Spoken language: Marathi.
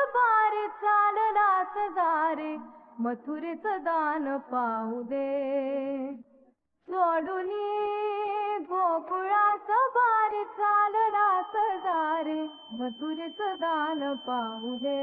बारे चाललास दारे मथुरेचं दान पाहू दे सोडून गोकुळास बारे चाललास दारे मथुरेचं दान पाहू दे